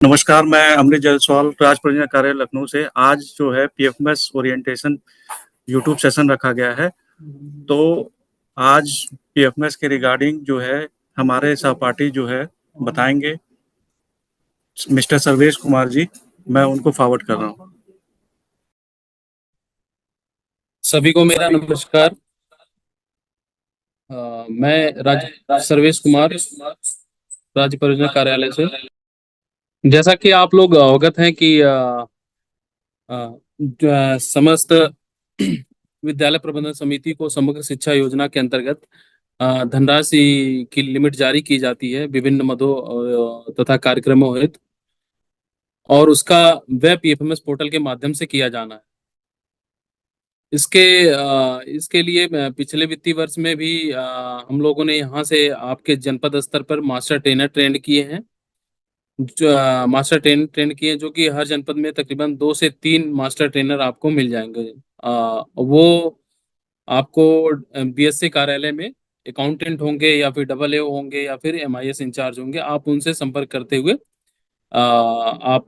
नमस्कार, मैं अमृत जायसवाल, राज परियोजना कार्यालय लखनऊ से। आज जो है पीएफएमएस ओरिएंटेशन यूट्यूब सेशन रखा गया है। तो आज पीएफएमएस के रिगार्डिंग जो है हमारे सहपाठी जो है बताएंगे, मिस्टर सर्वेश कुमार जी। मैं उनको फॉरवर्ड कर रहा हूँ। सभी को मेरा नमस्कार। मैं सर्वेश कुमार, राज्य परियोजना कार्यालय से। जैसा कि आप लोग अवगत हैं कि समस्त विद्यालय प्रबंधन समिति को समग्र शिक्षा योजना के अंतर्गत धनराशि की लिमिट जारी की जाती है विभिन्न मदों तथा कार्यक्रमों हेतु, और उसका वेब पीएफएमएस पोर्टल के माध्यम से किया जाना है। इसके लिए पिछले वित्तीय वर्ष में भी हम लोगों ने यहाँ से आपके जनपद स्तर पर मास्टर ट्रेनर ट्रेंड किए हैं, मास्टर ट्रेंड किए हैं, जो कि हर जनपद में तकरीबन 2 से 3 मास्टर ट्रेनर आपको मिल जाएंगे। वो आपको बीएससी कार्यालय में अकाउंटेंट होंगे या फिर डबल ए होंगे या फिर एमआईएस इंचार्ज होंगे। आप उनसे संपर्क करते हुए आप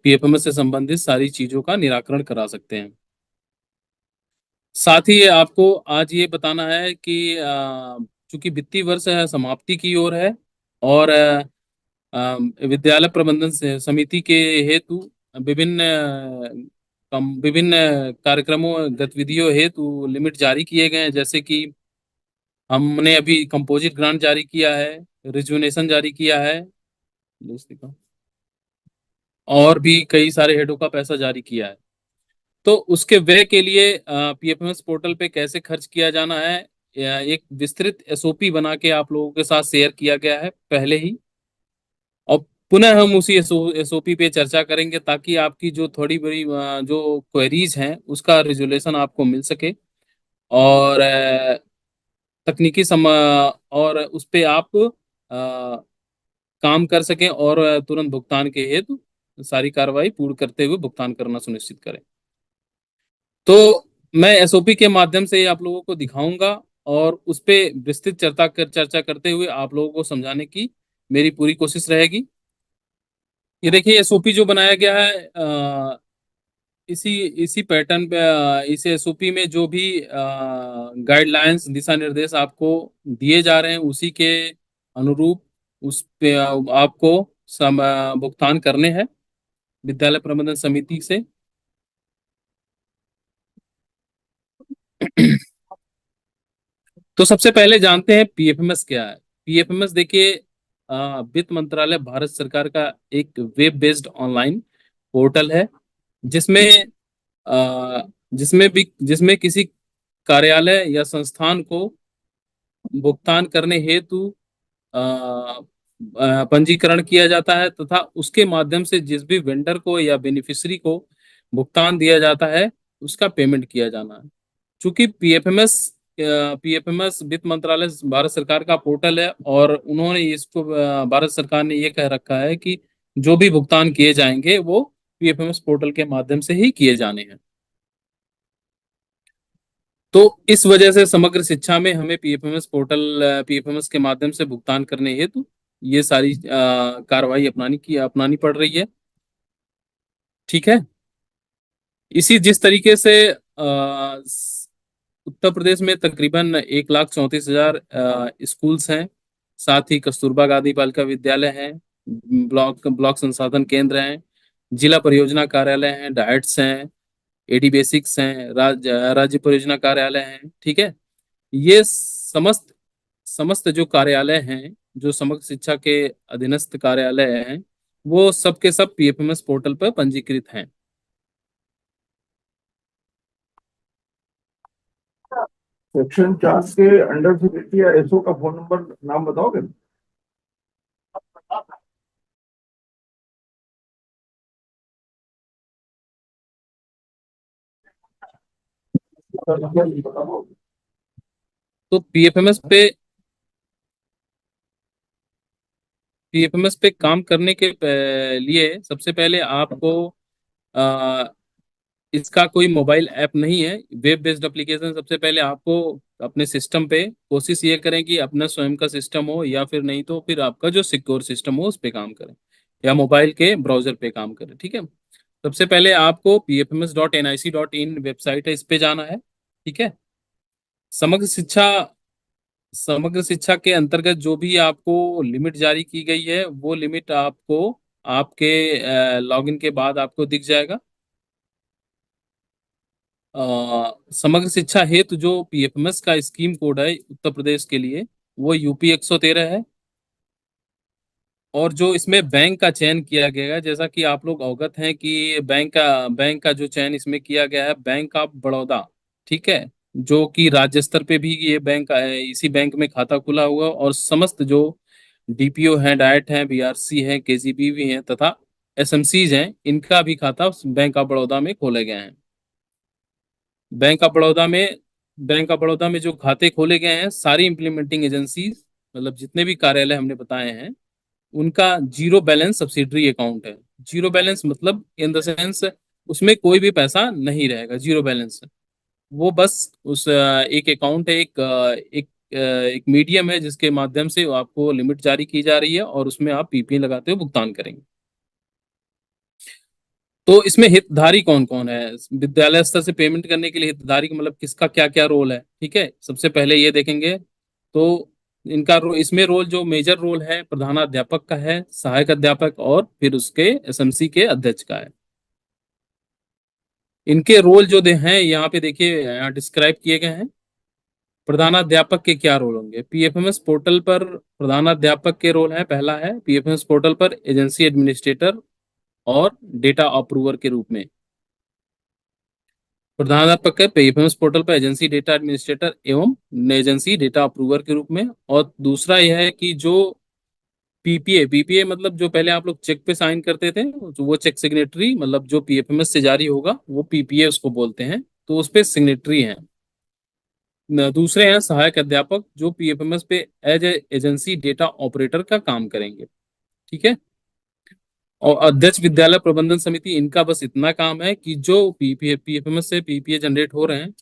पीएफएमएस से संबंधित सारी चीजों का निराकरण करा सकते हैं। साथ ही आपको आज ये बताना है कि चूंकि वित्तीय वर्ष समाप्ति की ओर है और विद्यालय प्रबंधन समिति के हेतु विभिन्न विभिन्न कार्यक्रमों गतिविधियों हेतु लिमिट जारी किए गए हैं। जैसे कि हमने अभी कंपोजिट ग्रांट जारी किया है, रिजुवेनेशन जारी किया है, और भी कई सारे हेडों का पैसा जारी किया है। तो उसके व्यय के लिए पीएफएमएस पोर्टल पे कैसे खर्च किया जाना है, एक विस्तृत एसओपी बना के आप लोगों के साथ शेयर किया गया है पहले ही, और पुनः हम उसी एसओपी पे चर्चा करेंगे ताकि आपकी जो थोड़ी बड़ी जो क्वेरीज हैं उसका रिजोल्यूशन आपको मिल सके, और तकनीकी और उस पे आप काम कर सकें और तुरंत भुगतान के हेतु सारी कार्रवाई पूर्ण करते हुए भुगतान करना सुनिश्चित करें। तो मैं एसओपी के माध्यम से आप लोगों को दिखाऊंगा और उस पे विस्तृत चर्चा करते हुए आप लोगों को समझाने की मेरी पूरी कोशिश रहेगी। ये देखिए एसओपी जो बनाया गया है, इसी इसी पैटर्न पे, इस एसओपी में जो भी गाइडलाइंस दिशा निर्देश आपको दिए जा रहे हैं उसी के अनुरूप उस पे आपको भुगतान करने हैं विद्यालय प्रबंधन समिति से। तो सबसे पहले जानते हैं पीएफएमएस क्या है। पीएफएमएस देखिए वित्त मंत्रालय भारत सरकार का एक वेब बेस्ड ऑनलाइन पोर्टल है, जिसमें जिसमें किसी कार्यालय या संस्थान को भुगतान करने हेतु पंजीकरण किया जाता है तथा उसके माध्यम से जिस भी वेंडर को या बेनिफिशियरी को भुगतान दिया जाता है उसका पेमेंट किया जाना है। चूंकि पीएफएमएस वित्त मंत्रालय भारत सरकार का पोर्टल है और उन्होंने इसको भारत सरकार ने ये कह रखा है कि जो भी भुगतान किए जाएंगे वो पीएफएमएस पोर्टल के माध्यम से ही किए जाने हैं। तो इस वजह से समग्र शिक्षा में हमें पीएफएमएस के माध्यम से भुगतान करने हेतु ये सारी कार्रवाई अपनानी पड़ रही है। ठीक है। इसी जिस तरीके से उत्तर प्रदेश में तकरीबन 1,34,000 स्कूल्स हैं, साथ ही कस्तूरबा गांधी बालिका विद्यालय हैं, ब्लॉक संसाधन केंद्र हैं, जिला परियोजना कार्यालय हैं, डाइट्स हैं, एडी बेसिक्स हैं, राज्य परियोजना कार्यालय हैं। ठीक है। ये समस्त समस्त जो कार्यालय हैं, जो समग्र शिक्षा के अधीनस्थ कार्यालय हैं, वो सब के सब पीएफएमएस पोर्टल पर पंजीकृत हैं। सेक्शन 4 के अंडर सेक्रेटरी या एसओ का फोन नंबर नाम बताओगे? तो पीएफएमएस पे काम करने के लिए सबसे पहले आपको आ, इसका कोई मोबाइल ऐप नहीं है, वेब बेस्ड एप्लीकेशन। सबसे पहले आपको अपने सिस्टम पे कोशिश ये करें कि अपना स्वयं का सिस्टम हो, या फिर नहीं तो फिर आपका जो सिक्योर सिस्टम हो उस पे काम करें। या मोबाइल के ब्राउजर पे काम करे। ठीक है, सबसे पहले आपको pfms.nic.in वेबसाइट है, इस पे जाना है। ठीक है, समग्र शिक्षा समग्र शिक्षा के अंतर्गत जो भी आपको लिमिट जारी की गई है वो लिमिट आपको आपके लॉगिन के बाद आपको दिख जाएगा। समग्र शिक्षा हेतु जो पीएफएमएस का स्कीम कोड है उत्तर प्रदेश के लिए वो यूपी 113 है। और जो इसमें बैंक का चयन किया गया है, जैसा कि आप लोग अवगत हैं कि बैंक का जो चयन इसमें किया गया है बैंक ऑफ बड़ौदा। ठीक है, जो कि राज्य स्तर पे भी ये बैंक इसी बैंक में खाता खुला हुआ है, और समस्त जो डीपीओ हैं, डाइट हैं, बीआरसी हैं, केजीबी हैं तथा एसएमसीज हैं, इनका भी खाता बैंक ऑफ बड़ौदा में खोले गए हैं। बैंक ऑफ बड़ौदा में बैंक ऑफ बड़ौदा में जो खाते खोले गए हैं, सारी इंप्लीमेंटिंग एजेंसीज मतलब जितने भी कार्यालय हमने बताए हैं उनका जीरो बैलेंस सब्सिडरी अकाउंट है। जीरो बैलेंस मतलब इन द सेंस उसमें कोई भी पैसा नहीं रहेगा, जीरो बैलेंस। वो बस उस एक अकाउंट है, एक मीडियम है जिसके माध्यम से आपको लिमिट जारी की जा रही है और उसमें आप पीपीए लगाते हुए भुगतान करेंगे। तो इसमें हितधारी कौन कौन है? विद्यालय स्तर से पेमेंट करने के लिए हितधारी का मतलब किसका क्या क्या रोल है? ठीक है, सबसे पहले ये देखेंगे तो इसमें रोल जो मेजर रोल है प्रधानाध्यापक का है, सहायक अध्यापक और फिर उसके एसएमसी के अध्यक्ष का है। इनके रोल जो दे हैं यहाँ पे देखिए, यहाँ डिस्क्राइब किए गए हैं। प्रधानाध्यापक के क्या रोल होंगे? पीएफएमएस पोर्टल पर प्रधानाध्यापक के रोल है, पहला है पीएफएमएस पोर्टल पर एजेंसी एडमिनिस्ट्रेटर और डेटा अप्रूवर के रूप में। प्रधानाध्यापक है पीएफएमएस पोर्टल पर एजेंसी डेटा एडमिनिस्ट्रेटर एवं एजेंसी डेटा अप्रूवर के रूप में। और दूसरा यह है कि जो पीपीए मतलब जो पहले आप लोग चेक पे साइन करते थे, तो वो चेक सिग्नेटरी मतलब जो पीएफएमएस से जारी होगा वो पीपीए उसको बोलते हैं, तो उस पे सिग्नेटरी हैं। दूसरे हैं सहायक अध्यापक जो पीएफएमएस पे एज एजेंसी डेटा ऑपरेटर का काम करेंगे। ठीक है, और अध्यक्ष विद्यालय प्रबंधन समिति, इनका बस इतना काम है कि जो पीएफएमएस से पीपीए जनरेट हो रहे हैं,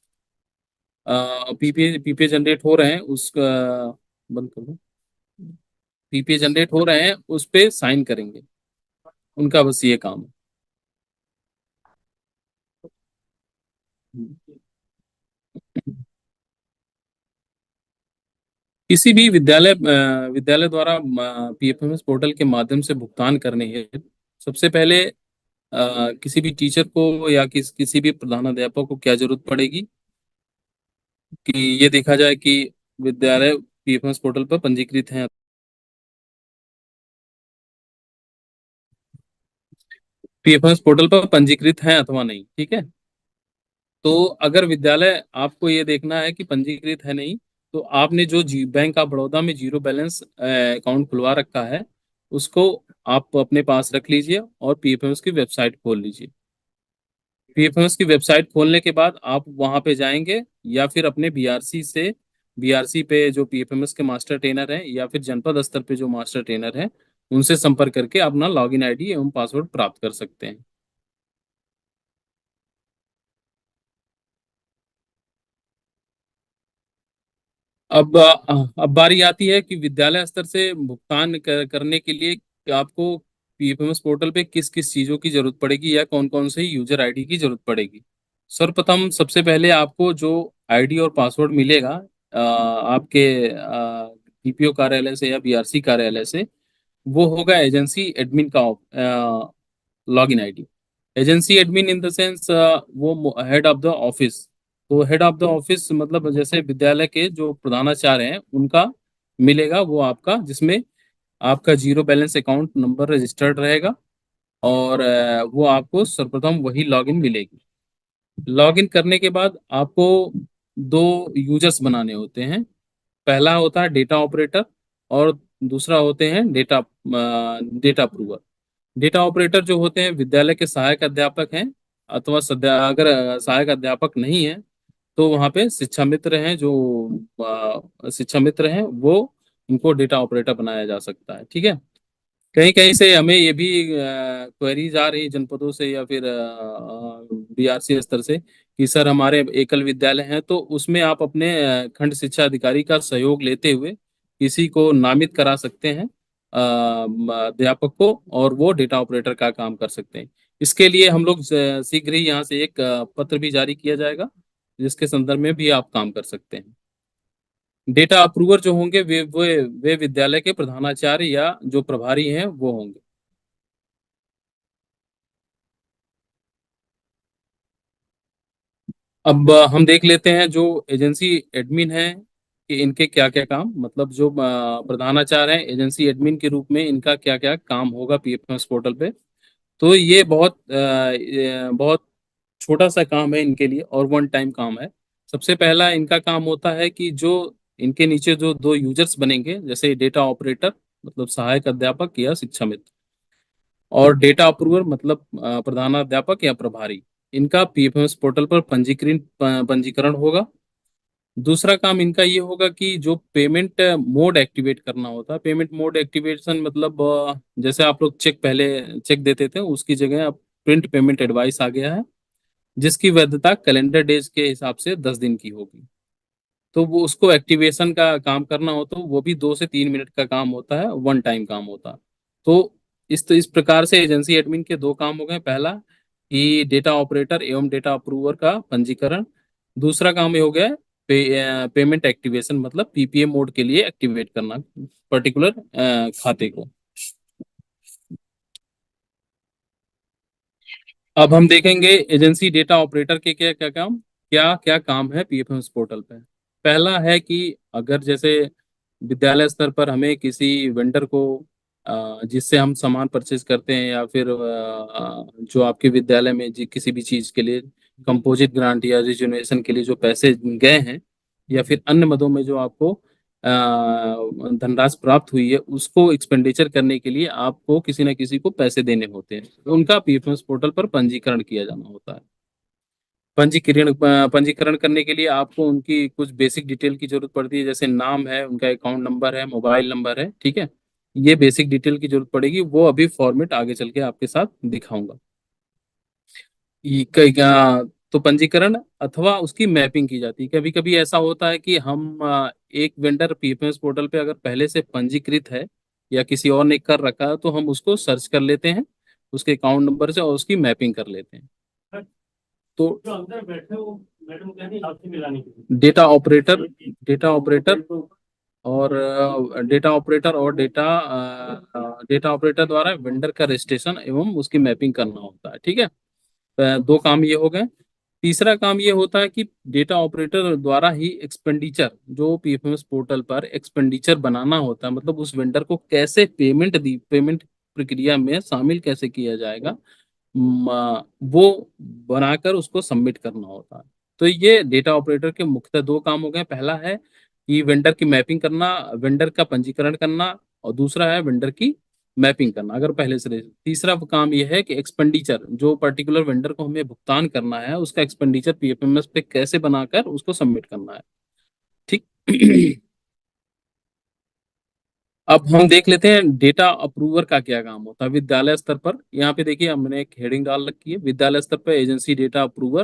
पीपीए पीपीए जनरेट हो रहे हैं उसका बंद कर दो, पीपीए जनरेट हो रहे हैं उस पे साइन करेंगे, उनका बस ये काम है। किसी भी विद्यालय द्वारा पीएफएमएस पोर्टल के माध्यम से भुगतान करने हेतु सबसे पहले किसी भी टीचर को या किसी भी प्रधानाध्यापक को क्या जरूरत पड़ेगी कि ये देखा जाए कि विद्यालय पीएफएमएस पोर्टल पर पंजीकृत हैं, पीएफएमएस पोर्टल पर पंजीकृत हैं अथवा नहीं। ठीक है, तो अगर विद्यालय आपको ये देखना है कि पंजीकृत है नहीं, तो आपने जो बैंक ऑफ बड़ौदा में जीरो बैलेंस अकाउंट खुलवा रखा है उसको आप अपने पास रख लीजिए और पीएफएमएस की वेबसाइट खोल लीजिए। पीएफएमएस की वेबसाइट खोलने के बाद आप वहां पे जाएंगे या फिर अपने बीआरसी पे जो पीएफएमएस के मास्टर ट्रेनर हैं या फिर जनपद स्तर पे जो मास्टर ट्रेनर हैं उनसे संपर्क करके अपना लॉगिन आईडी एवं पासवर्ड प्राप्त कर सकते हैं। अब बारी आती है कि विद्यालय स्तर से भुगतान करने के लिए आपको पीएफएमएस पोर्टल पे किस किस चीजों की जरूरत पड़ेगी या कौन कौन से यूजर आईडी की जरूरत पड़ेगी। सर्वप्रथम सबसे पहले आपको जो आईडी और पासवर्ड मिलेगा आपके डीपीओ कार्यालय से या बीआरसी कार्यालय से, वो होगा एजेंसी एडमिन का login ID. Agency admin in the sense वो हेड ऑफ द ऑफिस। तो हेड ऑफ द ऑफिस मतलब जैसे विद्यालय के जो प्रधानाचार्य हैं उनका मिलेगा वो आपका, जिसमें आपका zero balance account number registered रहेगा और वो आपको सर्वप्रथम वही लॉगिन मिलेगी। लॉगिन करने के बाद आपको दो यूजर्स बनाने होते हैं। पहला होता है डेटा ऑपरेटर और दूसरा होते हैं डेटा अप्रूवर। डेटा ऑपरेटर जो होते हैं विद्यालय के सहायक अध्यापक हैं, अथवा अगर सहायक अध्यापक नहीं है तो वहाँ पे शिक्षा मित्र हैं, जो शिक्षा मित्र हैं वो उनको डेटा ऑपरेटर बनाया जा सकता है। ठीक है, कहीं कहीं से हमें ये भी क्वेरीज आ रही जनपदों से या फिर बीआरसी स्तर से कि सर हमारे एकल विद्यालय हैं, तो उसमें आप अपने खंड शिक्षा अधिकारी का सहयोग लेते हुए किसी को नामित करा सकते हैं अध्यापक को, और वो डेटा ऑपरेटर का काम कर सकते हैं। इसके लिए हम लोग शीघ्र ही यहाँ से एक पत्र भी जारी किया जाएगा, जिसके संदर्भ में भी आप काम कर सकते हैं। डेटा अप्रूवर जो होंगे वे विद्यालय के प्रधानाचार्य या जो प्रभारी हैं वो होंगे। अब हम देख लेते हैं जो एजेंसी एडमिन है कि इनके क्या क्या काम, मतलब जो प्रधानाचार्य हैं एजेंसी एडमिन के रूप में, इनका क्या क्या काम होगा पीएफएमएस पोर्टल पे। तो ये बहुत छोटा सा काम है इनके लिए और वन टाइम काम है। सबसे पहला इनका काम होता है कि जो इनके नीचे जो दो यूजर्स बनेंगे, जैसे डेटा ऑपरेटर मतलब सहायक अध्यापक या शिक्षा मित्र, और डेटा अप्रूवर मतलब प्रधानाध्यापक या प्रभारी, इनका पीएफएमएस पोर्टल पर पंजीकरण होगा। दूसरा काम इनका ये होगा कि जो पेमेंट मोड एक्टिवेट करना होता है, पेमेंट मोड एक्टिवेशन मतलब जैसे आप लोग चेक पहले चेक देते थे, उसकी जगह अब प्रिंट पेमेंट एडवाइस आ गया है, जिसकी वैधता कैलेंडर डेज के हिसाब से 10 दिन की होगी। तो वो उसको एक्टिवेशन का काम करना हो तो वो भी 2 से 3 मिनट का काम होता है, वन टाइम काम होता है। तो इस प्रकार से एजेंसी एडमिन के दो काम हो गए। पहला कि डेटा ऑपरेटर एवं डेटा अप्रूवर का पंजीकरण। दूसरा काम ये हो गया पेमेंट एक्टिवेशन मतलब पीपीए मोड के लिए एक्टिवेट करना पर्टिकुलर खाते को। अब हम देखेंगे एजेंसी डेटा ऑपरेटर के क्या क्या काम है पीएफएमएस पोर्टल पे। पहला है कि अगर जैसे विद्यालय स्तर पर हमें किसी वेंडर को जिससे हम सामान परचेज करते हैं, या फिर जो आपके विद्यालय में किसी भी चीज के लिए कंपोजिट ग्रांट या रिजुनेशन के लिए जो पैसे गए हैं, या फिर अन्य मदों में जो आपको धनराशि प्राप्त हुई है, उसको एक्सपेंडिचर करने के लिए आपको किसी न किसी को पैसे देने होते हैं, तो उनका पीएफएमएस पोर्टल पर पंजीकरण किया जाना होता है। पंजीकरण करने के लिए आपको उनकी कुछ बेसिक डिटेल की जरूरत पड़ती है, जैसे नाम है, उनका अकाउंट नंबर है, मोबाइल नंबर है, ठीक है। ये बेसिक डिटेल की जरूरत पड़ेगी, वो अभी फॉर्मेट आगे चल के आपके साथ दिखाऊंगा। तो पंजीकरण अथवा उसकी मैपिंग की जाती है। कभी कभी ऐसा होता है कि हम एक वेंडर पीएफएमएस पोर्टल पे अगर पहले से पंजीकृत है या किसी और ने कर रखा है, तो हम उसको सर्च कर लेते हैं उसके अकाउंट नंबर से और उसकी मैपिंग कर लेते हैं। तो जो अंदर बैठे हो मैडम कहती आपसे मिलाने के लिए डेटा ऑपरेटर और डेटा ऑपरेटर द्वारा वेंडर का रजिस्ट्रेशन एवं उसकी मैपिंग करना होता है, ठीक है। दो काम ये हो गए। तीसरा काम ये होता है कि डेटा ऑपरेटर द्वारा ही एक्सपेंडिचर, जो पीएफएमएस पोर्टल पर एक्सपेंडिचर बनाना होता है, मतलब उस वेंडर को कैसे पेमेंट प्रक्रिया में शामिल कैसे किया जाएगा, वो बनाकर उसको सबमिट करना होता है। तो ये डेटा ऑपरेटर के मुख्यतः दो काम हो गए। पहला है कि वेंडर की मैपिंग करना, वेंडर का पंजीकरण करना, और दूसरा है वेंडर की मैपिंग करना अगर पहले से। तीसरा काम यह है कि एक्सपेंडिचर, जो पर्टिकुलर वेंडर को हमें भुगतान करना है, उसका एक्सपेंडिचर पीएफएमएस पे कैसे बनाकर उसको सबमिट करना है, ठीक। अब हम देख लेते हैं डेटा अप्रूवर का क्या काम होता है विद्यालय स्तर पर। यहाँ पे देखिए हमने एक हेडिंग डाल रखी है, विद्यालय स्तर पर एजेंसी डेटा अप्रूवर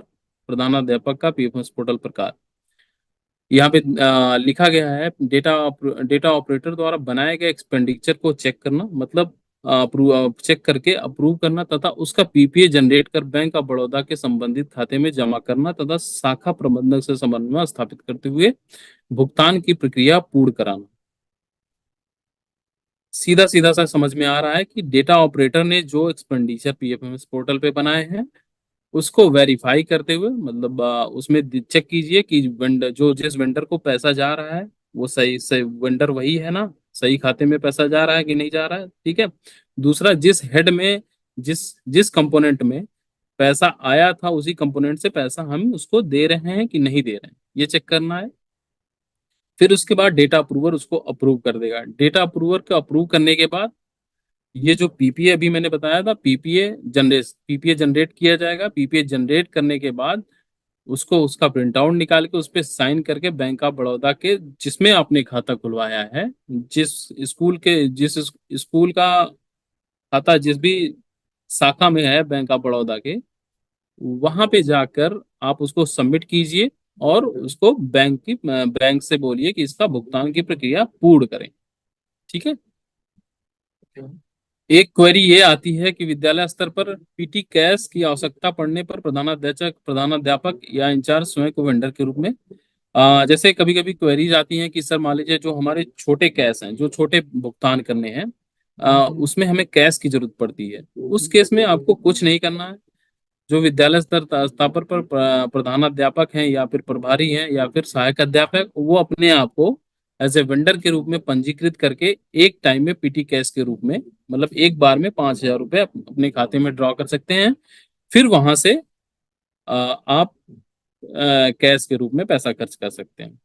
प्रधानाध्यापक का पीएफएमएस पोर्टल पर कार्य। यहाँ पे लिखा गया है डेटा ऑपरेटर द्वारा बनाए गए एक्सपेंडिचर को चेक करना, मतलब चेक करके अप्रूव करना तथा उसका पीपीए जनरेट कर बैंक ऑफ बड़ौदा के संबंधित खाते में जमा करना तथा शाखा प्रबंधक से समन्वय स्थापित करते हुए भुगतान की प्रक्रिया पूर्ण कराना। सीधा सीधा सा समझ में आ रहा है कि डेटा ऑपरेटर ने जो एक्सपेंडिचर पीएफएमएस पोर्टल पे बनाए हैं, उसको वेरीफाई करते हुए, मतलब उसमें चेक कीजिए कि वेंडर, जो जिस वेंडर को पैसा जा रहा है वो सही सही वेंडर वही है ना, सही खाते में पैसा जा रहा है कि नहीं जा रहा है, ठीक है। दूसरा, जिस हेड में जिस जिस कंपोनेंट में पैसा आया था, उसी कंपोनेंट से पैसा हम उसको दे रहे हैं कि नहीं दे रहे हैं, ये चेक करना है। फिर उसके बाद डेटा अप्रूवर उसको अप्रूव कर देगा। डेटा अप्रूवर को अप्रूव करने के बाद ये जो पीपीए अभी मैंने बताया था, पीपीए जनरेट किया जाएगा। पीपीए जनरेट करने के बाद उसको उसका प्रिंट आउट निकाल के उस पर साइन करके बैंक ऑफ बड़ौदा के जिसमें आपने खाता खुलवाया है, जिस स्कूल का खाता जिस भी शाखा में है बैंक ऑफ बड़ौदा के, वहां पे जाकर आप उसको सबमिट कीजिए और उसको बैंक से बोलिए कि इसका भुगतान की प्रक्रिया पूर्ण करें, ठीक है। एक क्वेरी ये आती है कि विद्यालय स्तर पर पीटी कैश की आवश्यकता पड़ने पर प्रधानाध्यापक या इंचार्ज स्वयं को वेंडर के रूप में जैसे कभी कभी क्वेरीज आती हैं कि सर मान लीजिए जो हमारे छोटे कैश हैं, जो छोटे भुगतान करने हैं, उसमें हमें कैश की जरूरत पड़ती है। उस केस में आपको कुछ नहीं करना है। जो विद्यालय स्तर पर प्रधानाध्यापक हैं या फिर प्रभारी हैं या फिर सहायक अध्यापक, वो अपने आप को एज ए वेंडर के रूप में पंजीकृत करके एक टाइम में पीटी कैश के रूप में, मतलब एक बार में 5,000 रुपये अपने खाते में ड्रॉ कर सकते हैं। फिर वहां से आप कैश के रूप में पैसा खर्च कर सकते हैं।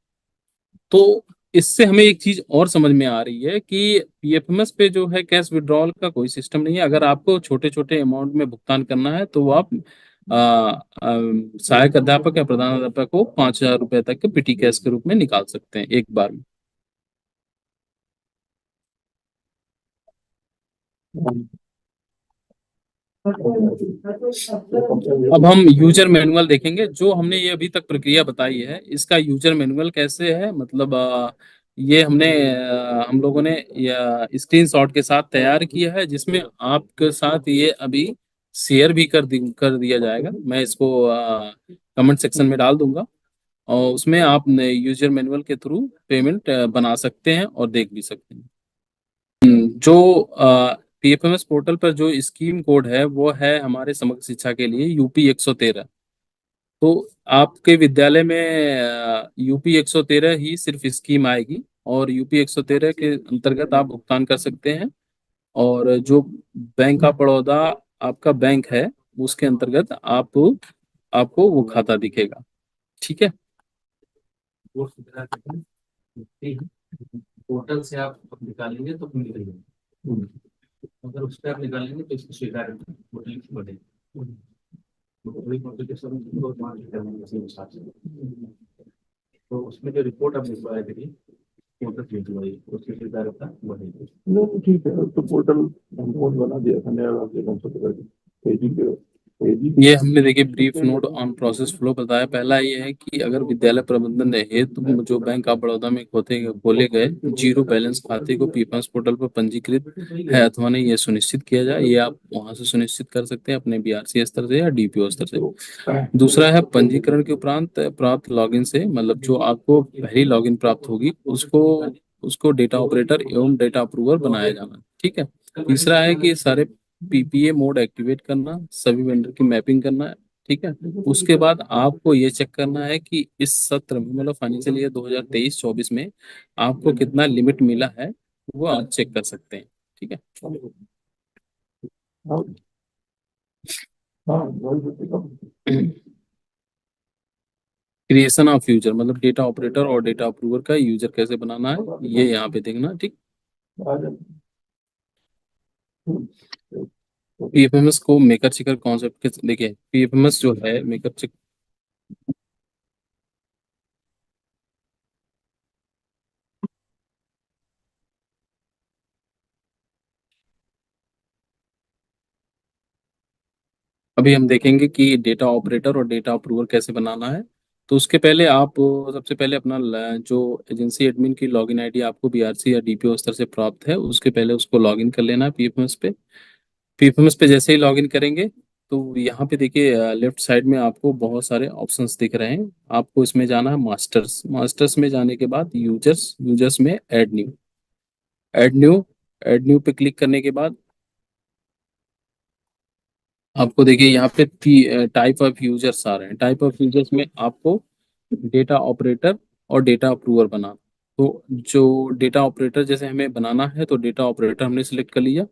तो इससे हमें एक चीज और समझ में आ रही है कि पीएफएमएस पे जो है कैश विड्रॉल का कोई सिस्टम नहीं है। अगर आपको छोटे छोटे अमाउंट में भुगतान करना है तो वो आप सहायक अध्यापक या प्रधान अध्यापक को 5,000 रुपये तक के पीटी कैश के रूप में निकाल सकते हैं एक बार में। अब हम यूजर मैनुअल देखेंगे। जो हमने ये अभी तक प्रक्रिया बताई है, इसका यूजर मैनुअल कैसे है, मतलब ये हम लोगों ने स्क्रीनशॉट के साथ तैयार किया है, जिसमें आपके साथ ये अभी शेयर भी कर दिया जाएगा। मैं इसको कमेंट सेक्शन में डाल दूंगा और उसमें आप यूजर मैनुअल के थ्रू पेमेंट बना सकते हैं और देख भी सकते हैं। जो पीएफएमएस पोर्टल पर जो स्कीम कोड है वो है हमारे समग्र शिक्षा के लिए यूपी 113। तो आपके विद्यालय में यूपी 113 ही सिर्फ स्कीम आएगी और यूपी 113 के अंतर्गत आप भुगतान कर सकते हैं। और जो बैंक ऑफ बड़ौदा आपका बैंक है, उसके अंतर्गत आपको वो खाता दिखेगा। ठीक है। पोर्टल से आप निकालेंगे तो मिलेगा, अगर उस पर आप निकालेंगे तो इसको स्वीकार पोर्टल की बढ़ेगी। तो उसमें जो रिपोर्ट आप लिखवाया करिए, पोर्टल भिजवाइए, उसकी स्वीकार्यता बढ़ेगी। नहीं ठीक है, तो पोर्टल नोट बना दिया था नया वाला पेजिंग के ये हमने देखिए brief note on process flow बताया। पहला ये है कि अगर विद्यालय प्रबंधन ने हेतु जो बैंक ऑफ बड़ौदा में खोले गए जीरो बैलेंस खाते को पीपल्स पोर्टल पर पंजीकृत है अथवा नहीं, ये सुनिश्चित किया जाए। ये आप वहां से सुनिश्चित कर सकते हैं अपने बीआरसी स्तर से या डीपीओ स्तर से। दूसरा है पंजीकरण के उपरांत प्राप्त लॉगिन से, मतलब जो आपको पहली लॉगिन प्राप्त होगी उसको उसको डेटा ऑपरेटर एवं डेटा अप्रूवर बनाया जाना। ठीक है। तीसरा है कि सारे पीपीए मोड एक्टिवेट करना, सभी वेंडर की मैपिंग करना है। ठीक है। उसके बाद आपको ये चेक करना है कि इस सत्र में, मतलब फाइनेंशियल ईयर 2023-24 में आपको कितना लिमिट मिला है, वो आप चेक कर सकते हैं। ठीक है। क्रिएशन ऑफ यूजर, मतलब डेटा ऑपरेटर और डेटा अप्रूवर का यूजर कैसे बनाना है, ये यहाँ पे देखना। ठीक। पीएफएमएस को मेकर चेकर कॉन्सेप्ट के देखिए, पीएफएमएस जो है मेकर चेक अभी हम देखेंगे कि डेटा ऑपरेटर और डेटा अप्रूवर कैसे बनाना है। तो उसके पहले आप सबसे पहले अपना जो एजेंसी एडमिन की लॉगिन आईडी आपको बीआरसी या डीपीओ स्तर से प्राप्त है, उसके पहले उसको लॉगिन कर लेना है पीएफएमएस पे। पीएफएमएस पे जैसे ही लॉगिन करेंगे तो यहाँ पे देखिए लेफ्ट साइड में आपको बहुत सारे ऑप्शंस दिख रहे हैं। आपको इसमें जाना है मास्टर्स। मास्टर्स में जाने के बाद यूजर्स में ऐड न्यू ऐड न्यू पे क्लिक करने के बाद आपको देखिए यहाँ पे टाइप ऑफ यूजर्स आ रहे हैं। टाइप ऑफ यूजर्स में आपको डेटा ऑपरेटर और डेटा अप्रूवर बनाना। तो जो डेटा ऑपरेटर जैसे हमें बनाना है तो डेटा ऑपरेटर हमने सिलेक्ट कर लिया।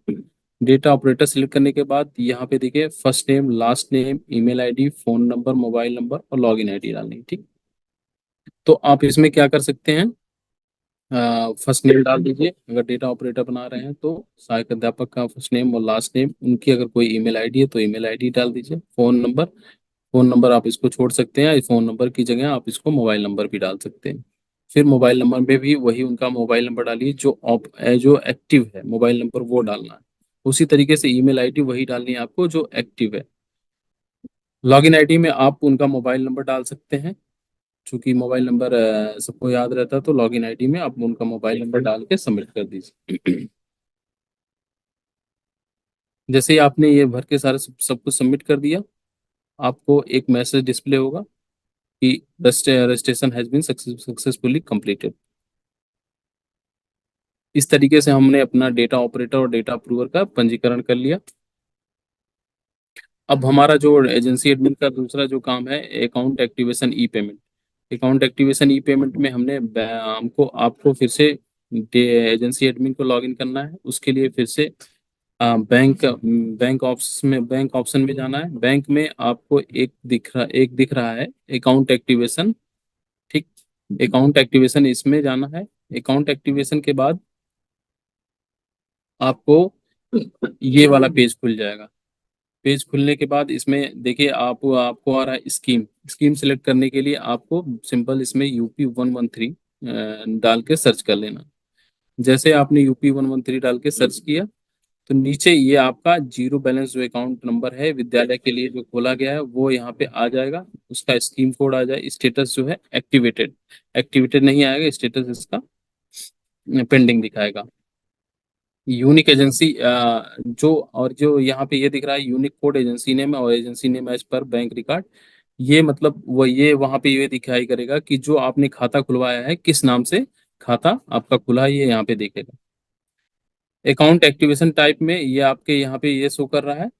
डेटा ऑपरेटर सिलेक्ट करने के बाद यहाँ पे देखिए first name, last name, email ID, phone number, mobile number और लॉगिन आईडी डालनी है। ठीक। तो आप इसमें क्या कर सकते हैं, फर्स्ट नेम डाल दीजिए। अगर डेटा ऑपरेटर बना रहे हैं तो सहायक अध्यापक का फर्स्ट नेम और लास्ट नेम, उनकी अगर कोई ईमेल आईडी है तो ईमेल आईडी डाल दीजिए। फोन नंबर आप इसको छोड़ सकते हैं, इस फोन नंबर की जगह आप इसको मोबाइल नंबर भी डाल सकते हैं। फिर मोबाइल नंबर में भी वही उनका मोबाइल नंबर डालिए जो एक्टिव है, मोबाइल नंबर वो डालना है। उसी तरीके से ईमेल आईडी वही डालनी है आपको जो एक्टिव है। लॉगिन आईडी में आप उनका मोबाइल नंबर डाल सकते हैं। चूंकि मोबाइल नंबर सबको याद रहता है तो लॉगिन आईडी में आप उनका मोबाइल नंबर डाल के सबमिट कर दीजिए। जैसे ही आपने ये भर के सारे सब कुछ सबमिट कर दिया, आपको एक मैसेज डिस्प्ले होगा कि registration has been successfully completed. इस तरीके से हमने अपना डेटा ऑपरेटर और डेटा अप्रूवर का पंजीकरण कर लिया। अब हमारा जो एजेंसी एडमिन का दूसरा जो काम है, अकाउंट एक्टिवेशन ई पेमेंट। अकाउंट एक्टिवेशन ई पेमेंट में हमको आपको फिर से एजेंसी एडमिन को लॉगिन करना है। उसके लिए फिर से बैंक ऑप्शन में जाना है। बैंक में आपको एक दिख रहा है अकाउंट एक्टिवेशन। ठीक, अकाउंट एक्टिवेशन इसमें जाना है। अकाउंट एक्टिवेशन के बाद आपको ये वाला पेज खुल जाएगा। पेज खुलने के बाद इसमें देखिए आपको आ रहा है स्कीम। स्कीम सेलेक्ट करने के लिए आपको सिंपल इसमें UP113 डाल के सर्च कर लेना। जैसे आपने UP113 डाल के सर्च किया तो नीचे ये आपका जीरो बैलेंस जो अकाउंट नंबर है विद्यालय के लिए जो खोला गया है वो यहाँ पे आ जाएगा। उसका स्कीम कोड आ जाए, स्टेटस जो है एक्टिवेटेड। एक्टिवेटेड नहीं आएगा, स्टेटस इसका पेंडिंग दिखाएगा। यूनिक एजेंसी जो यहाँ पे ये दिख रहा है यूनिक कोड एजेंसी नेम और agency name as per bank record. ये मतलब वो ये वहाँ पे ये दिखाई करेगा कि जो आपने खाता खुलवाया है किस नाम से खाता आपका खुला है, ये यहाँ पे देखेगा। अकाउंट एक्टिवेशन टाइप में ये आपके यहाँ पे ये शो कर रहा है।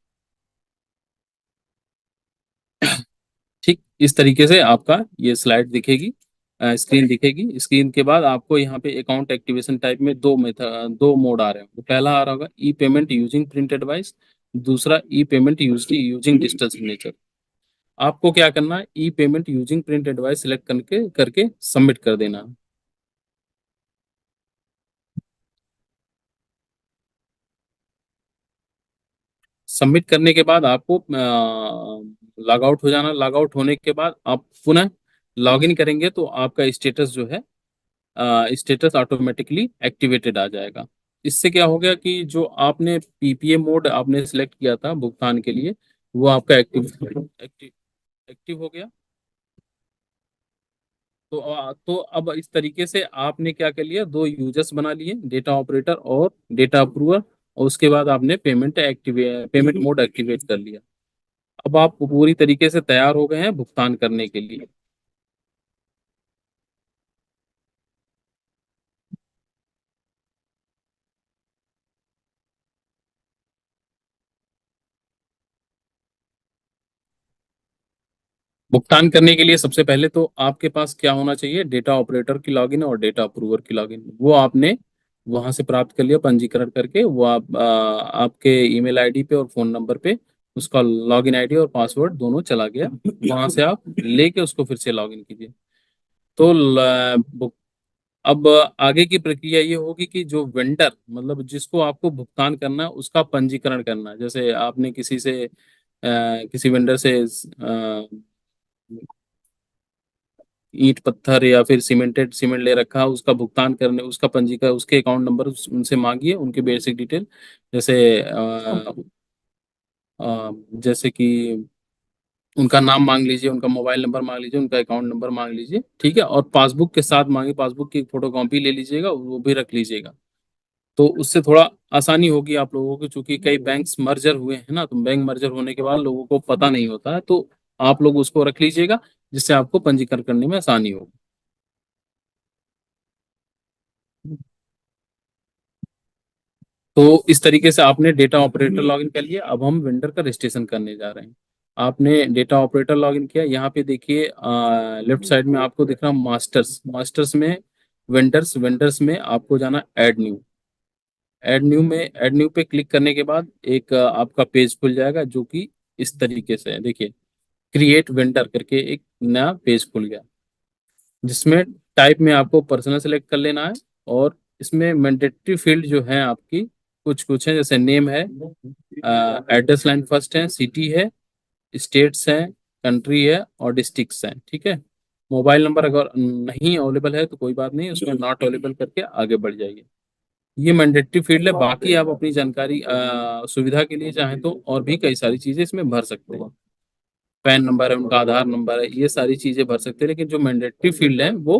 ठीक इस तरीके से आपका ये स्लाइड दिखेगी, स्क्रीन दिखेगी। स्क्रीन के बाद आपको यहाँ पे अकाउंट एक्टिवेशन टाइप में दो मोड आ रहे हैं। तो पहला आ रहा होगा e payment using print advice, दूसरा e payment using digital signature. आपको क्या करना है, e payment using print advice select करके करके सबमिट कर देना है। सबमिट करने के बाद आपको लॉग आउट हो जाना। लॉग आउट होने के बाद आप पुनः लॉगिन करेंगे तो आपका स्टेटस जो है स्टेटस ऑटोमेटिकली एक्टिवेटेड आ जाएगा। इससे क्या हो गया कि जो आपने PPA मोड आपने सिलेक्ट किया था भुगतान के लिए वो आपका एक्टिव एक्टिव हो गया। तो अब इस तरीके से आपने क्या कर लिया, दो यूजर्स बना लिए, डेटा ऑपरेटर और डेटा अप्रूवर, और उसके बाद आपने पेमेंट मोड एक्टिवेट कर लिया। अब आप पूरी तरीके से तैयार हो गए हैं भुगतान करने के लिए। भुगतान करने के लिए सबसे पहले तो आपके पास क्या होना चाहिए, डेटा ऑपरेटर की लॉगिन और डेटा अप्रूवर की लॉगिन। वो आपने वहां से प्राप्त कर लिया पंजीकरण करके। वो आपके ईमेल आईडी पे और फोन नंबर पे उसका लॉगिन आईडी और पासवर्ड दोनों चला गया। वहां से आप लेके उसको फिर से लॉगिन कीजिए। तो अब आगे की प्रक्रिया ये होगी कि जो वेंडर मतलब जिसको आपको भुगतान करना है उसका पंजीकरण करना है। जैसे आपने किसी वेंडर से ईंट पत्थर या फिर सीमेंट ले रखा, उसका भुगतान करने उसका पंजीकरण उसके अकाउंट नंबर उनसे मांगिए, उनके बेसिक डिटेल जैसे जैसे कि उनका नाम मांग लीजिए, उनका मोबाइल नंबर मांग लीजिए, उनका अकाउंट नंबर मांग लीजिए। ठीक है, और पासबुक के साथ मांगे, पासबुक की फोटो कॉपी ले लीजिएगा, वो भी रख लीजिएगा। तो उससे थोड़ा आसानी होगी आप लोगों को, क्योंकि कई बैंक्स मर्जर हुए हैं ना, तो बैंक मर्जर होने के बाद लोगों को पता नहीं होता है। तो आप लोग उसको रख लीजिएगा जिससे आपको पंजीकरण करने में आसानी होगी। तो इस तरीके से आपने डेटा ऑपरेटर लॉगिन कर लिया। अब हम वेंडर का रजिस्ट्रेशन करने जा रहे हैं। आपने डेटा ऑपरेटर लॉगिन किया, यहाँ पे देखिए लेफ्ट साइड में आपको दिख रहा मास्टर्स। मास्टर्स में वेंडर्स, वेंडर्स में आपको जाना ऐड न्यू। ऐड न्यू पे क्लिक करने के बाद एक आपका पेज खुल जाएगा जो कि इस तरीके से है। देखिए क्रिएट वेंडर करके एक नया पेज खुल गया, जिसमें टाइप में आपको पर्सनल सेलेक्ट कर लेना है। और इसमें मैंडेटरी फील्ड जो है आपकी कुछ कुछ है, जैसे नेम है, एड्रेस लाइन फर्स्ट है, सिटी है, स्टेट्स हैं, कंट्री है और डिस्ट्रिक्ट्स हैं। ठीक है, मोबाइल नंबर अगर नहीं अवेलेबल है तो कोई बात नहीं, उसमें नॉट अवेलेबल करके आगे बढ़ जाइए। ये मैंडेटरी फील्ड है। बाकी आप अपनी जानकारी सुविधा के लिए चाहें तो और भी कई सारी चीजें इसमें भर सकते हैं। पैन नंबर है, उनका आधार नंबर है, ये सारी चीजें भर सकते हैं। लेकिन जो मैंडेटरी फील्ड है वो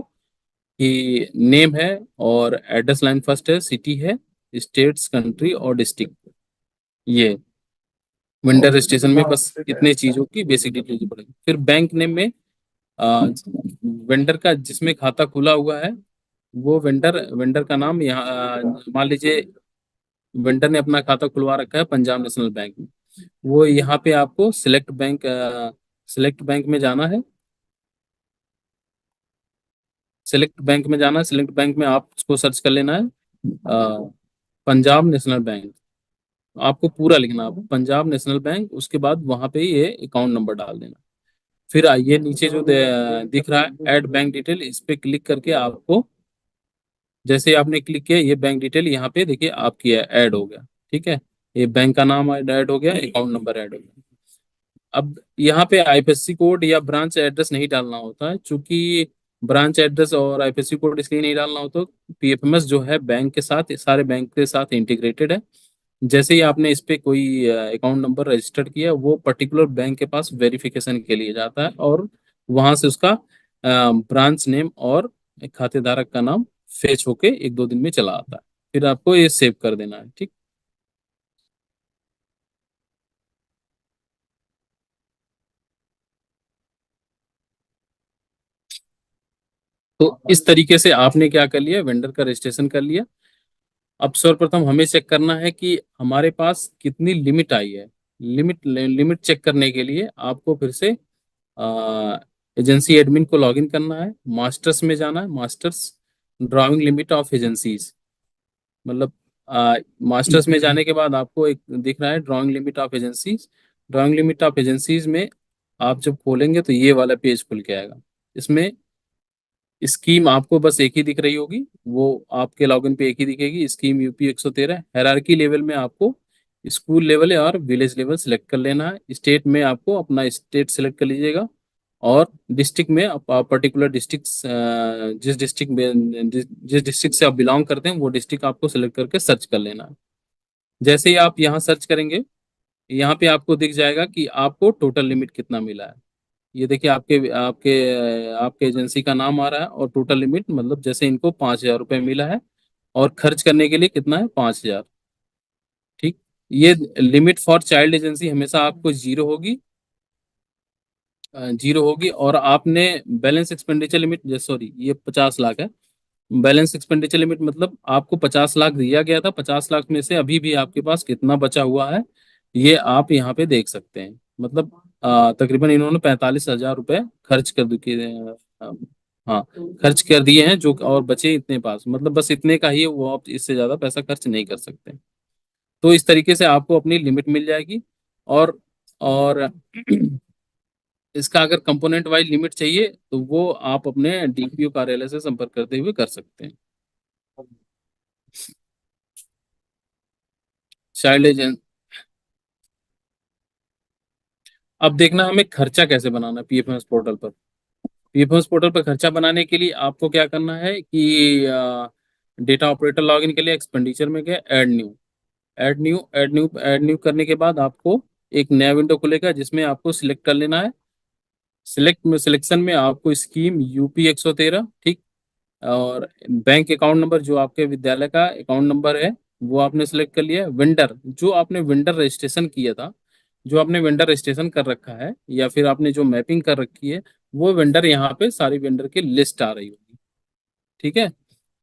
कि नेम है और एड्रेस लाइन फर्स्ट है, सिटी है, स्टेट्स, कंट्री और डिस्ट्रिक्ट। ये वेंडर रजिस्ट्रेशन में बस इतने चीजों की बेसिक डिटेल पड़ेगी। फिर बैंक नेम में वेंडर का जिसमें खाता खुला हुआ है वो वेंडर वेंडर का नाम यहाँ मान लीजिए वेंडर ने अपना खाता खुलवा रखा है पंजाब नेशनल बैंक में, वो यहाँ पे आपको सिलेक्ट बैंक में जाना है। सिलेक्ट बैंक में जाना है, सिलेक्ट बैंक में आपको सर्च कर लेना है पंजाब नेशनल बैंक। आपको पूरा लिखना है पंजाब नेशनल बैंक, उसके बाद वहां पे ये अकाउंट नंबर डाल देना। फिर ये नीचे जो दिख रहा है ऐड बैंक डिटेल, इस पे क्लिक करके आपको जैसे ही आपने क्लिक किया ये बैंक डिटेल यहाँ पे देखिए आपकी ऐड हो गया। ठीक है, ये बैंक का नाम ऐड हो गया, अकाउंट नंबर ऐड हो गया। अब यहाँ पे आईएफएससी कोड या ब्रांच एड्रेस नहीं डालना होता है, क्योंकि ब्रांच एड्रेस और आईएफएससी कोड इसलिए नहीं डालना होता, पीएफएमएस जो है बैंक के साथ सारे बैंक के साथ इंटीग्रेटेड है। जैसे ही आपने इस पे कोई अकाउंट नंबर रजिस्टर किया वो पर्टिकुलर बैंक के पास वेरिफिकेशन के लिए जाता है और वहां से उसका ब्रांच नेम और खातेधारक का नाम फेच होके 1-2 दिन में चला आता है। फिर आपको ये सेव कर देना है। ठीक, तो इस तरीके से आपने क्या कर लिया, वेंडर का रजिस्ट्रेशन कर लिया। अब सर्वप्रथम हमें चेक करना है कि हमारे पास कितनी लिमिट आई है। लिमिट चेक करने के लिए आपको फिर से एजेंसी एडमिन को लॉगिन करना है, मास्टर्स में जाना है, masters drawing limit of agencies, मतलब मास्टर्स में जाने के बाद आपको एक दिख रहा है drawing limit of agencies. Drawing limit of agencies में आप जब खोलेंगे तो ये वाला पेज खुल के आएगा। इसमें स्कीम आपको बस एक ही दिख रही होगी, वो आपके लॉगिन पे एक ही दिखेगी, स्कीम यूपी 113। हायरार्की लेवल में आपको स्कूल लेवल और विलेज लेवल सिलेक्ट कर लेना है। स्टेट में आपको अपना स्टेट सिलेक्ट कर लीजिएगा और डिस्ट्रिक्ट में पर्टिकुलर डिस्ट्रिक्ट जिस डिस्ट्रिक्ट से आप बिलोंग करते हैं वो डिस्ट्रिक्ट आपको सिलेक्ट करके सर्च कर लेना है। जैसे ही आप यहाँ सर्च करेंगे यहाँ पे आपको दिख जाएगा कि आपको टोटल लिमिट कितना मिला है। ये देखिए आपके आपके आपके एजेंसी का नाम आ रहा है और टोटल लिमिट, मतलब जैसे इनको 5,000 रुपये मिला है और खर्च करने के लिए कितना है 5,000। ठीक, ये लिमिट फॉर चाइल्ड एजेंसी हमेशा आपको जीरो होगी और आपने बैलेंस एक्सपेंडिचर लिमिट, सॉरी ये 50 लाख है। बैलेंस एक्सपेंडिचर लिमिट मतलब आपको 50 लाख दिया गया था, 50 लाख में से अभी भी आपके पास कितना बचा हुआ है ये आप यहाँ पे देख सकते हैं। मतलब तकरीबन इन्होंने 45,000 रुपये खर्च कर हाँ खर्च कर दिए हैं, जो और बचे इतने पास, मतलब बस इतने का ही है, वो आप इससे ज्यादा पैसा खर्च नहीं कर सकते। तो इस तरीके से आपको अपनी लिमिट मिल जाएगी। और इसका अगर कंपोनेंट वाइज लिमिट चाहिए तो वो आप अपने डीपीओ कार्यालय से संपर्क करते हुए कर सकते हैं। चाइल्ड एजेंट, अब देखना हमें खर्चा कैसे बनाना है पीएफएमएस पोर्टल पर। पीएफएमएस पोर्टल पर खर्चा बनाने के लिए आपको क्या करना है कि डेटा ऑपरेटर लॉगिन के लिए एक्सपेंडिचर में गए, ऐड न्यू करने के बाद आपको एक नया विंडो खुलेगा जिसमें आपको सिलेक्ट कर लेना है। सिलेक्शन में आपको स्कीम यूपी 113, ठीक, और बैंक अकाउंट नंबर जो आपके विद्यालय का अकाउंट नंबर है वो आपने सेलेक्ट कर लिया है। वेंडर जो आपने वेंडर रजिस्ट्रेशन किया था, जो आपने वेंडर रजिस्ट्रेशन कर रखा है या फिर आपने जो मैपिंग कर रखी है वो वेंडर यहाँ पे सारी वेंडर की लिस्ट आ रही होगी। ठीक है,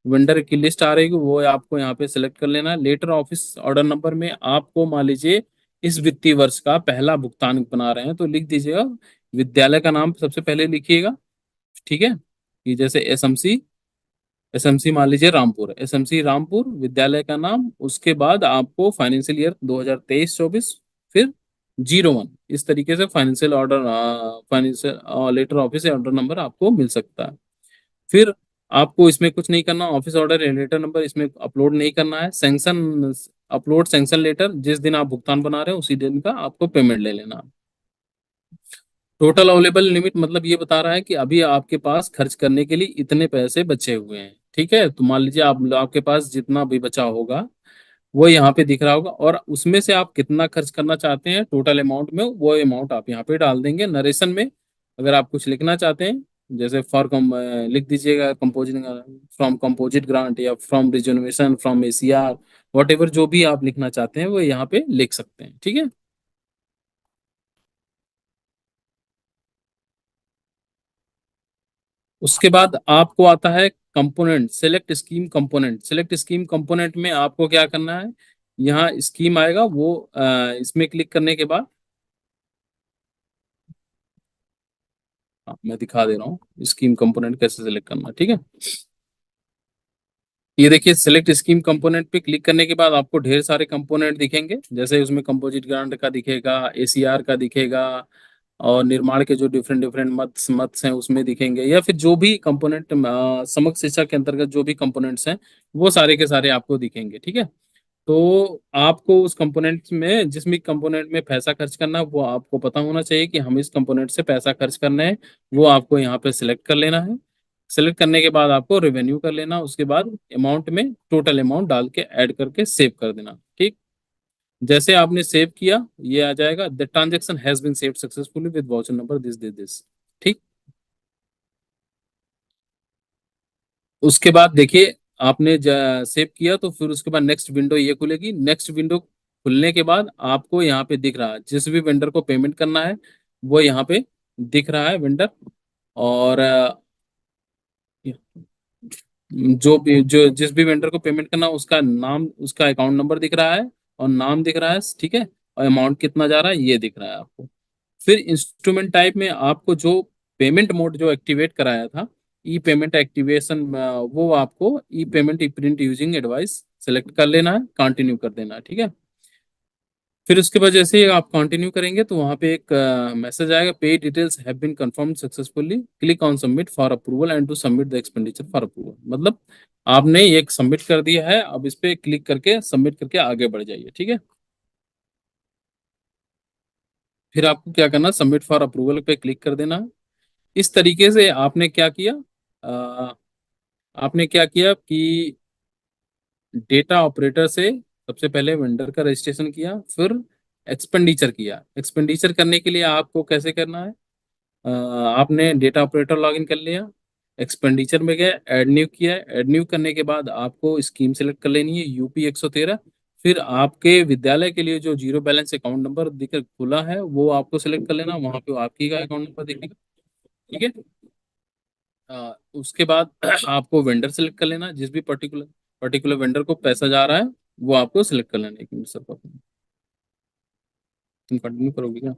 वेंडर की लिस्ट आ रही होगी वो आपको यहाँ पे सेलेक्ट कर लेना है। लेटर ऑफिस ऑर्डर नंबर में आपको मान लीजिए इस वित्तीय वर्ष का पहला भुगतान बना रहे हैं तो लिख दीजिएगा विद्यालय का नाम सबसे पहले लिखिएगा। ठीक है, कि जैसे एसएमसी मान लीजिए रामपुर, एसएमसी रामपुर विद्यालय का नाम, उसके बाद आपको फाइनेंशियल ईयर 2023-24, फिर 01, इस तरीके से financial letter office order number आपको मिल सकता है। फिर आपको इसमें कुछ नहीं करना, ऑफिस ऑर्डर लेटर नंबर इसमें अपलोड नहीं करना है। सैंक्शन लेटर जिस दिन आप भुगतान बना रहे हैं उसी दिन का आपको पेमेंट ले लेना है। टोटल अवेलेबल लिमिट मतलब ये बता रहा है कि अभी आपके पास खर्च करने के लिए इतने पैसे बचे हुए हैं। ठीक है, तो मान लीजिए आपके पास जितना भी बचा होगा वो यहाँ पे दिख रहा होगा और उसमें से आप कितना खर्च करना चाहते हैं टोटल अमाउंट में, वो अमाउंट आप यहाँ पे डाल देंगे। नरेशन में अगर आप कुछ लिखना चाहते हैं जैसे लिख दीजिएगा कंपोजिंग फ्रॉम कंपोजिट ग्रांट या from reservation from ACR, what ever जो भी आप लिखना चाहते हैं वो यहाँ पे लिख सकते हैं। ठीक है, उसके बाद आपको आता है component, select scheme component. Select scheme component में आपको क्या करना है, यहाँ स्कीम आएगा, वो इसमें क्लिक करने के बाद, मैं दिखा दे रहा हूँ स्कीम कंपोनेंट कैसे सेलेक्ट करना, ठीक है। ये देखिए, सिलेक्ट स्कीम कंपोनेंट पे क्लिक करने के बाद आपको ढेर सारे कंपोनेंट दिखेंगे, जैसे उसमें कंपोजिट ग्रांट का दिखेगा, एसीआर का दिखेगा, और निर्माण के जो डिफरेंट डिफरेंट मत्स हैं उसमें दिखेंगे, या फिर जो भी कंपोनेंट समग्र शिक्षा के अंतर्गत जो भी कंपोनेंट्स हैं वो सारे के सारे आपको दिखेंगे, ठीक है। तो आपको उस कंपोनेंट में, जिस भी कंपोनेंट में पैसा खर्च करना है, वो आपको पता होना चाहिए कि हम इस कंपोनेंट से पैसा खर्च करना है, वो आपको यहाँ पे सिलेक्ट कर लेना है। सिलेक्ट करने के बाद आपको रेवेन्यू कर लेना, उसके बाद अमाउंट में टोटल अमाउंट डाल के ऐड करके सेव कर देना, ठीक। जैसे आपने सेव किया, ये आ जाएगा, the transaction has been saved successfully with voucher number this this this, ठीक। उसके बाद देखिए, आपने सेव किया तो फिर उसके बाद नेक्स्ट विंडो ये खुलेगी। नेक्स्ट विंडो खुलने के बाद आपको यहाँ पे दिख रहा है, जिस भी वेंडर को पेमेंट करना है वो यहाँ पे दिख रहा है वेंडर, और जो जिस भी वेंडर को पेमेंट करना उसका नाम, उसका अकाउंट नंबर दिख रहा है, और नाम दिख रहा है, ठीक है, और अमाउंट कितना जा रहा है ये दिख रहा है आपको। फिर इंस्ट्रूमेंट टाइप में आपको जो पेमेंट मोड जो एक्टिवेट कराया था, ई पेमेंट एक्टिवेशन, वो आपको ई पेमेंट ई प्रिंट यूजिंग एडवाइस सेलेक्ट कर लेना है, कंटिन्यू कर देना है, ठीक है। फिर उसके बाद जैसे ही आप कंटिन्यू करेंगे तो वहां पे एक मैसेज आएगा, pay details have been confirmed successfully, click on submit for approval and to submit the expenditure for approval. मतलब आपने एक सबमिट कर दिया है, अब इस पे क्लिक करके सबमिट करके आगे बढ़ जाइए, ठीक है। फिर आपको क्या करना, सबमिट फॉर अप्रूवल पे क्लिक कर देना है। इस तरीके से आपने क्या किया, अ, आपने क्या किया कि डेटा ऑपरेटर से सबसे पहले वेंडर का रजिस्ट्रेशन किया, फिर एक्सपेंडिचर किया। एक्सपेंडिचर करने के लिए आपको कैसे करना है, आपने डेटा ऑपरेटर लॉगिन कर लिया, एक्सपेंडिचर में गए, ऐड न्यू किया। ऐड न्यू करने के बाद आपको स्कीम सेलेक्ट कर लेनी है, यूपी 113। फिर आपके विद्यालय के लिए जो जीरो बैलेंस अकाउंट नंबर दिख खुला है वो आपको सेलेक्ट कर लेना, वहां पे आपकी का अकाउंट नंबर दिखेगा, ठीक है। उसके बाद आपको वेंडर सेलेक्ट कर लेना, जिस भी पर्टिकुलर पर्टिकुलर वेंडर को पैसा जा रहा है वो आपको सिलेक्ट कर लेना। एक मिनट सर, तुम कंटिन्यू करोगे क्या?